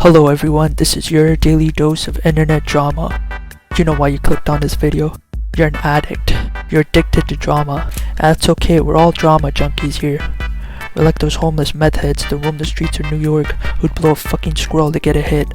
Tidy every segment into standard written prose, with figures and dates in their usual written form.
Hello everyone, this is your daily dose of internet drama. You know why you clicked on this video? You're an addict. You're addicted to drama. And that's okay, we're all drama junkies here. We're like those homeless meth heads that roam the streets of New York who'd blow a fucking squirrel to get a hit.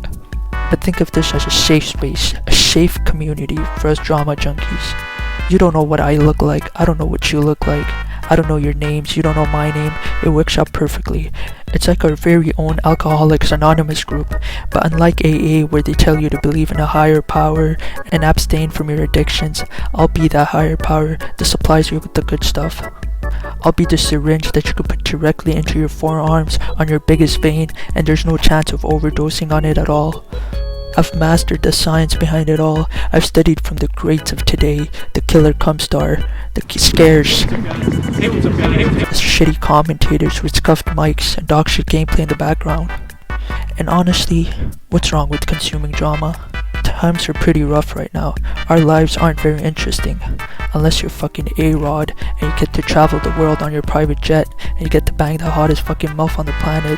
But think of this as a safe space, a safe community for us drama junkies. You don't know what I look like, I don't know what you look like. I don't know your names, you don't know my name, it works out perfectly. It's like our very own Alcoholics Anonymous group, but unlike AA where they tell you to believe in a higher power and abstain from your addictions, I'll be that higher power that supplies you with the good stuff. I'll be the syringe that you can put directly into your forearms on your biggest vein and there's no chance of overdosing on it at all. I've mastered the science behind it all. I've studied from the greats of today, the killer Cumstar, the scares, the shitty commentators with scuffed mics and dog shit gameplay in the background. And honestly, what's wrong with consuming drama? Times are pretty rough right now. Our lives aren't very interesting. Unless you're fucking A-Rod and you get to travel the world on your private jet and you get to bang the hottest fucking MILF on the planet.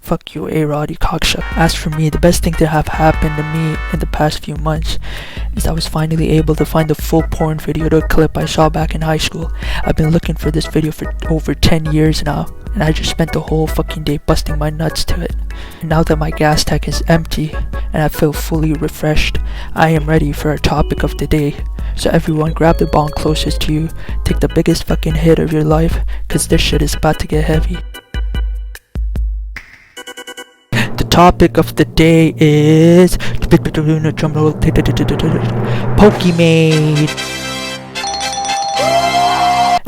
Fuck you, A-Rod, you cocksucker. As for me, the best thing to have happened to me in the past few months is I was finally able to find the full porn video to a clip I saw back in high school. I've been looking for this video for over 10 years now, and I just spent the whole fucking day busting my nuts to it. And now that my gas tank is empty, and I feel fully refreshed, I am ready for our topic of the day. So everyone grab the bong closest to you, take the biggest fucking hit of your life, cause this shit is about to get heavy. The topic of the day is Pokimane.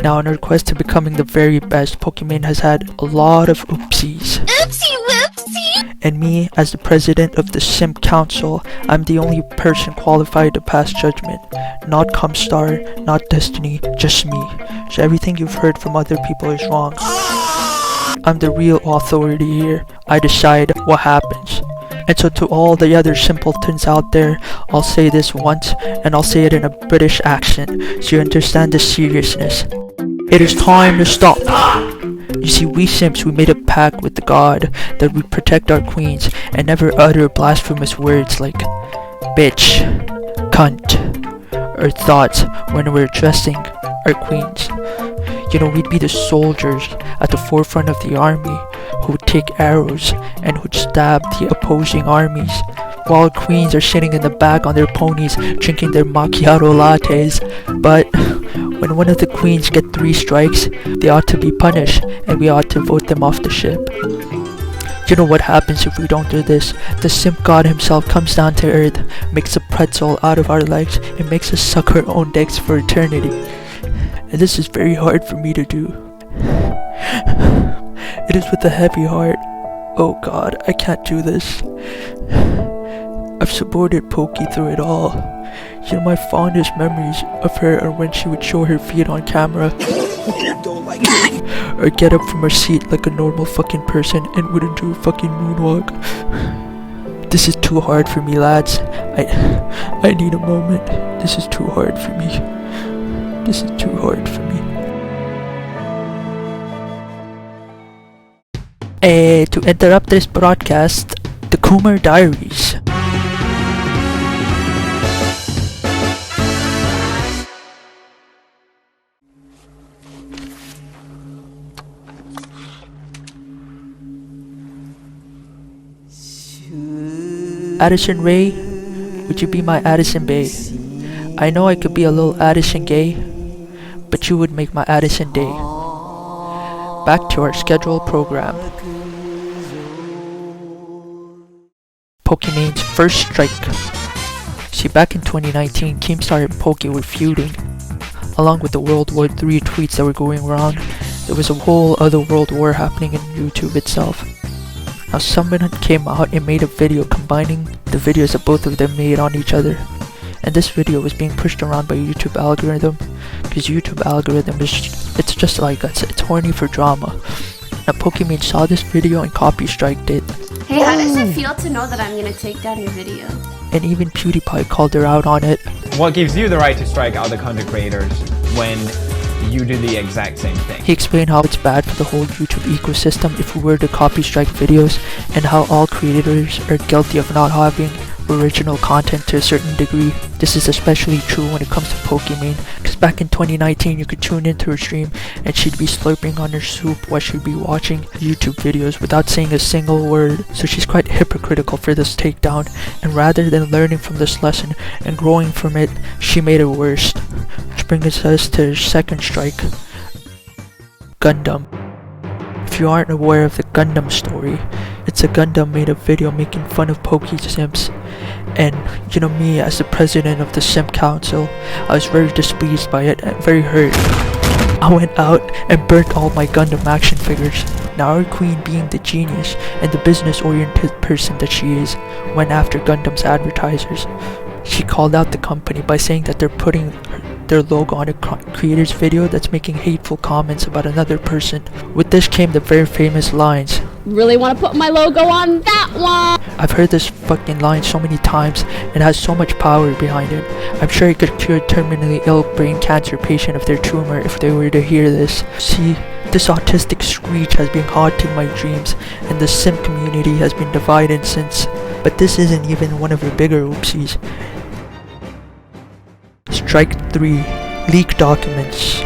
Now on our quest to becoming the very best, Pokimane has had a lot of oopsies. Oopsie whoopsie! And me, as the president of the Simp Council, I'm the only person qualified to pass judgment. Not Cumstar, not Destiny, just me. So everything you've heard from other people is wrong. I'm the real authority here. I decide what happens. And so to all the other simpletons out there, I'll say this once, and I'll say it in a British accent, so you understand the seriousness. It is time to stop. You see, we simps, we made a pact with the god that we'd protect our queens and never utter blasphemous words like bitch, cunt, or thoughts when we're addressing our queens. You know, we'd be the soldiers at the forefront of the army who would take arrows and would stab the opposing armies, while queens are sitting in the back on their ponies drinking their macchiato lattes. But when one of the queens get 3 strikes, they ought to be punished and we ought to vote them off the ship. You know what happens if we don't do this? The simp god himself comes down to earth, makes a pretzel out of our legs, and makes us suck our own dicks for eternity. And this is very hard for me to do. It is with a heavy heart. Oh god, I can't do this. I've supported Poki through it all. You know, my fondest memories of her are when she would show her feet on camera. Or get up from her seat like a normal fucking person and wouldn't do a fucking moonwalk. This is too hard for me, lads. I need a moment. This is too hard for me. This is too hard for me. To interrupt this broadcast, the Coomer Diaries. Addison Ray, would you be my Addison Bay? I know I could be a little Addison gay, but you would make my Addison day. Back to our scheduled program. Pokimane's first strike. See, back in 2019, Keemstar and Poki were feuding. Along with the World War III tweets that were going around, there was a whole other world war happening in YouTube itself. Now someone came out and made a video combining the videos that both of them made on each other. And this video was being pushed around by YouTube algorithm, because YouTube algorithm it's just like us, it's horny for drama. Now Pokimane saw this video and copy-striked it. Hey, how does it feel to know that I'm gonna take down your video? And even PewDiePie called her out on it. What gives you the right to strike out the content creators when you do the exact same thing. He explained how it's bad for the whole YouTube ecosystem if we were to copy strike videos, and how all creators are guilty of not having original content to a certain degree. This is especially true when it comes to Pokimane, because back in 2019 you could tune into her stream and she'd be slurping on her soup while she'd be watching YouTube videos without saying a single word. So she's quite hypocritical for this takedown, and rather than learning from this lesson and growing from it, she made it worse. Which brings us to her second strike, Gundam. If you aren't aware of the Gundam story, it's a Gundam made a video making fun of Poke Simps, and you know me, as the president of the Simp Council, I was very displeased by it and very hurt. I went out and burnt all my Gundam action figures. Now our queen, being the genius and the business-oriented person that she is, went after Gundam's advertisers. She called out the company by saying that they're putting their logo on a creator's video that's making hateful comments about another person. With this came the very famous lines, "Really want to put my logo on that one?" I've heard this fucking line so many times and has so much power behind it. I'm sure it could cure a terminally ill brain cancer patient of their tumor if they were to hear this. See, this autistic screech has been haunting my dreams, and the simp community has been divided since. But this isn't even one of her bigger oopsies. Strike 3. Leak documents.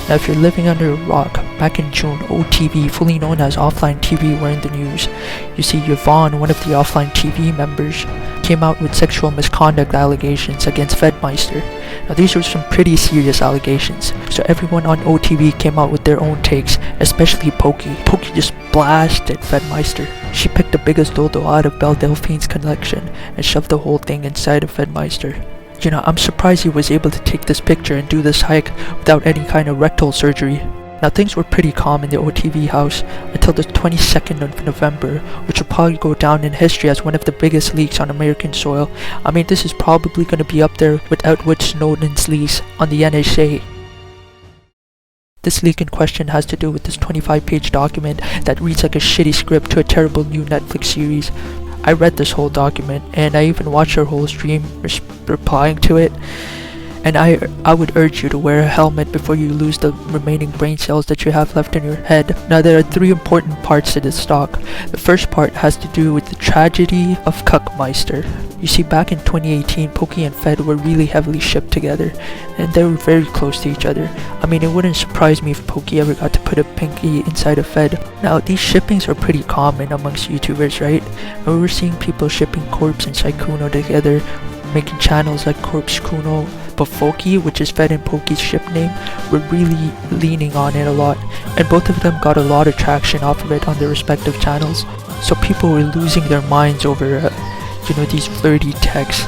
Now if you're living under a rock, back in June, OTV, fully known as Offline TV, were in the news. You see, Yvonne, one of the Offline TV members, came out with sexual misconduct allegations against Fedmeister. Now these were some pretty serious allegations, so everyone on OTV came out with their own takes, especially Poki. Poki just blasted Fedmeister. She picked the biggest dildo out of Belle Delphine's collection and shoved the whole thing inside of Fedmeister. You know, I'm surprised he was able to take this picture and do this hike without any kind of rectal surgery. Now things were pretty calm in the OTV house until the 22nd of November, which will probably go down in history as one of the biggest leaks on American soil. I mean, this is probably going to be up there with Edward Snowden's leaks on the NSA. This leak in question has to do with this 25-page document that reads like a shitty script to a terrible new Netflix series. I read this whole document, and I even watched her whole stream replying to it, and I would urge you to wear a helmet before you lose the remaining brain cells that you have left in your head. Now there are 3 important parts to this talk. The first part has to do with the tragedy of Cuckmeister. You see, back in 2018, Poki and Fed were really heavily shipped together, and they were very close to each other. I mean, it wouldn't surprise me if Poki ever got to put a pinky inside a Fed. Now, these shippings are pretty common amongst YouTubers, right? And we were seeing people shipping Corpse and Saikuno together, making channels like Corpse Kuno. But Foki, which is Fed and Poki's ship name, were really leaning on it a lot, and both of them got a lot of traction off of it on their respective channels. So people were losing their minds over these flirty texts.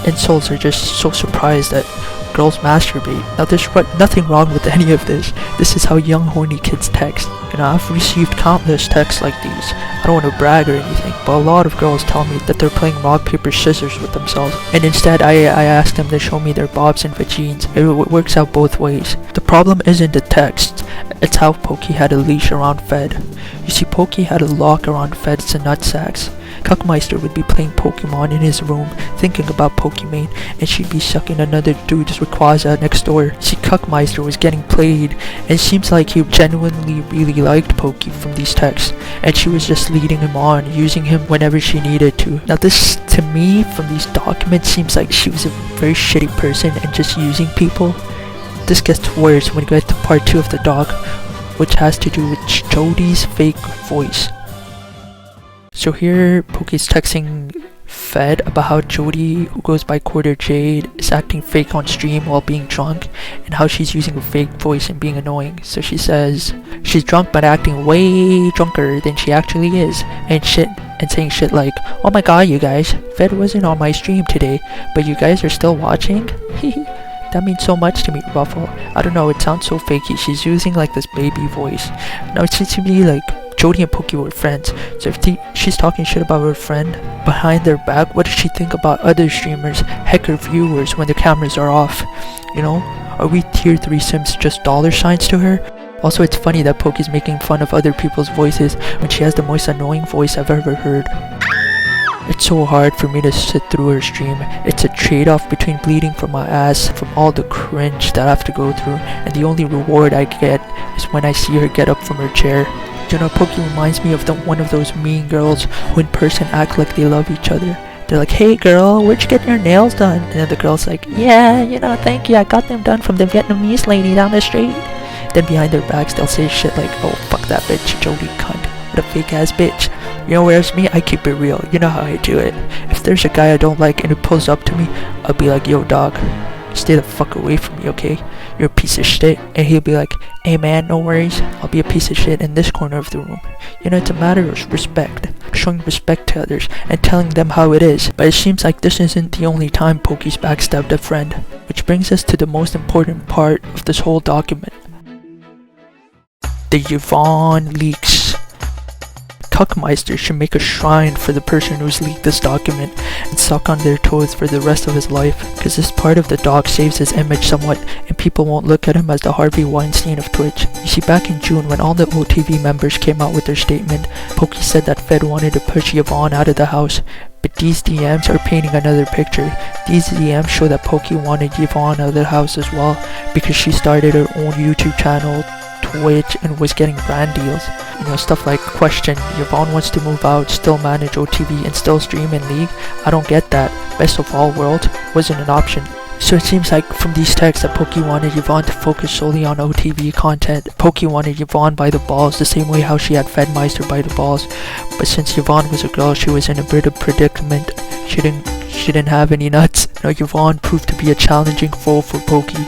Insults are just so surprised that girls masturbate. Now there's nothing wrong with any of this. This is how young horny kids text. I've received countless texts like these. I don't want to brag or anything, but a lot of girls tell me that they're playing rock, paper, scissors with themselves, and instead I ask them to show me their bobs and vagines. It works out both ways. The problem isn't the text, it's how Poki had a leash around Fed. You see, Poki had a lock around Fed's nutsacks. Cuckmeister would be playing Pokemon in his room, thinking about Pokimane, and she'd be sucking another dude's Rayquaza next door. See, Cuckmeister was getting played, and it seems like he genuinely really liked Poki from these texts, and she was just leading him on, using him whenever she needed to. Now this, to me, from these documents, seems like she was a very shitty person and just using people. This gets worse when we get to part 2 of the doc, which has to do with Jody's fake voice. So here, Poki's texting Fed about how Jody, who goes by Quarter Jade, is acting fake on stream while being drunk, and how she's using a fake voice and being annoying. So she says she's drunk but acting way drunker than she actually is, and saying shit like, "Oh my god, you guys, Fed wasn't on my stream today, but you guys are still watching? That means so much to me, Ruffle. I don't know, it sounds so fakey." She's using like this baby voice. Now it seems to me like Jody and Poki were friends, so if she's talking shit about her friend behind their back, what does she think about other streamers, heck, her viewers, when the cameras are off? Are we tier 3 Sims just $signs to her? Also, it's funny that Poki's making fun of other people's voices when she has the most annoying voice I've ever heard. It's so hard for me to sit through her stream. It's a trade-off between bleeding from my ass from all the cringe that I have to go through, and the only reward I get is when I see her get up from her chair. You know, Poki reminds me of one of those mean girls who in person act like they love each other. They're like, "Hey girl, where'd you get your nails done?" And then the girl's like, "Yeah, you know, thank you, I got them done from the Vietnamese lady down the street." Then behind their backs they'll say shit like, "Oh, fuck that bitch, Jody cunt. What a fake ass bitch." You know, whereas me, I keep it real. You know how I do it. If there's a guy I don't like and he pulls up to me, I'll be like, "Yo dog, stay the fuck away from me, okay? You're a piece of shit." And he'll be like, "Hey man, no worries. I'll be a piece of shit in this corner of the room." You know, it's a matter of respect. Showing respect to others and telling them how it is. But it seems like this isn't the only time Poki's backstabbed a friend. Which brings us to the most important part of this whole document. The Yvonne leaks. Cuckmeister should make a shrine for the person who's leaked this document and suck on their toes for the rest of his life, because this part of the doc saves his image somewhat and people won't look at him as the Harvey Weinstein of Twitch. You see, back in June when all the OTV members came out with their statement, Poki said that Fed wanted to push Yvonne out of the house. But these DMs are painting another picture. These DMs show that Poki wanted Yvonne out of the house as well, because she started her own YouTube channel, Twitch, and was getting brand deals. You know, stuff like, question, Yvonne wants to move out, still manage OTV and still stream in League? I don't get that. Best of all worlds wasn't an option. So it seems like from these texts that Poki wanted Yvonne to focus solely on OTV content. Poki wanted Yvonne by the balls the same way how she had Fedmeister by the balls. But since Yvonne was a girl, she was in a bit of predicament. She didn't have any nuts. You know, Yvonne proved to be a challenging foe for Poki.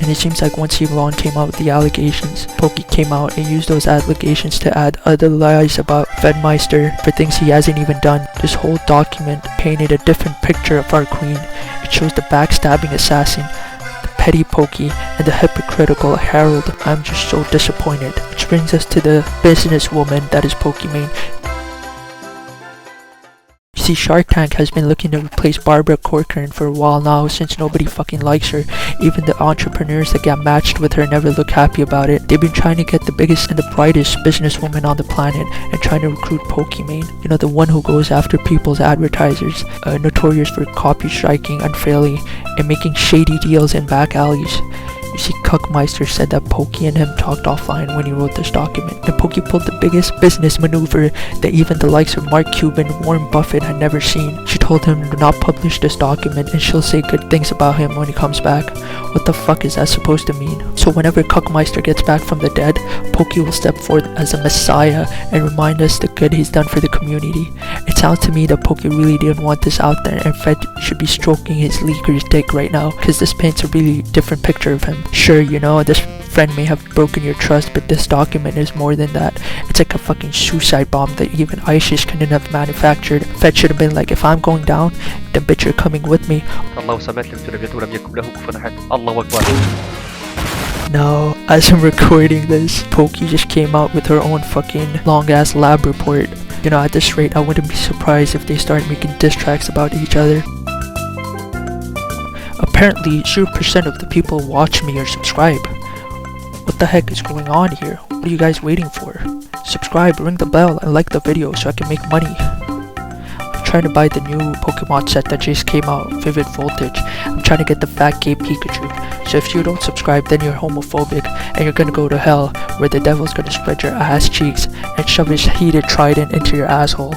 And it seems like once Yvonne came out with the allegations, Poki came out and used those allegations to add other lies about Fedmeister for things he hasn't even done. This whole document painted a different picture of our queen. It shows the backstabbing assassin, the petty Poki, and the hypocritical Harold. I'm just so disappointed. Which brings us to the businesswoman that is Pokimane. See, Shark Tank has been looking to replace Barbara Corcoran for a while now, since nobody fucking likes her. Even the entrepreneurs that get matched with her never look happy about it. They've been trying to get the biggest and the brightest businesswoman on the planet and trying to recruit Pokimane. You know, the one who goes after people's advertisers, notorious for copy striking unfairly and making shady deals in back alleys. You see, Cuckmeister said that Poki and him talked offline when he wrote this document, and Poki pulled the biggest business maneuver that even the likes of Mark Cuban and Warren Buffett had never seen. She told him to not publish this document and she'll say good things about him when he comes back. What the fuck is that supposed to mean? So whenever Cuckmeister gets back from the dead, Poki will step forth as a messiah and remind us the good he's done for the community. It sounds to me that Poki really didn't want this out there, and Fed should be stroking his leaker's dick right now, because this paints a really different picture of him. Sure, you know, this friend may have broken your trust, but this document is more than that. It's like a fucking suicide bomb that even ISIS couldn't have manufactured. Fed should have been like, if I'm going down, then bitch, you're coming with me. Now, as I'm recording this, Poki just came out with her own fucking long-ass lab report. You know, at this rate, I wouldn't be surprised if they start making diss tracks about each other. Apparently, 0% of the people who watch me or subscribe. What the heck is going on here? What are you guys waiting for? Subscribe, ring the bell, and like the video so I can make money. I'm trying to buy the new Pokemon set that just came out, Vivid Voltage. I'm trying to get the fat gay Pikachu. So if you don't subscribe, then you're homophobic and you're gonna go to hell, where the devil's gonna spread your ass cheeks and shove his heated trident into your asshole.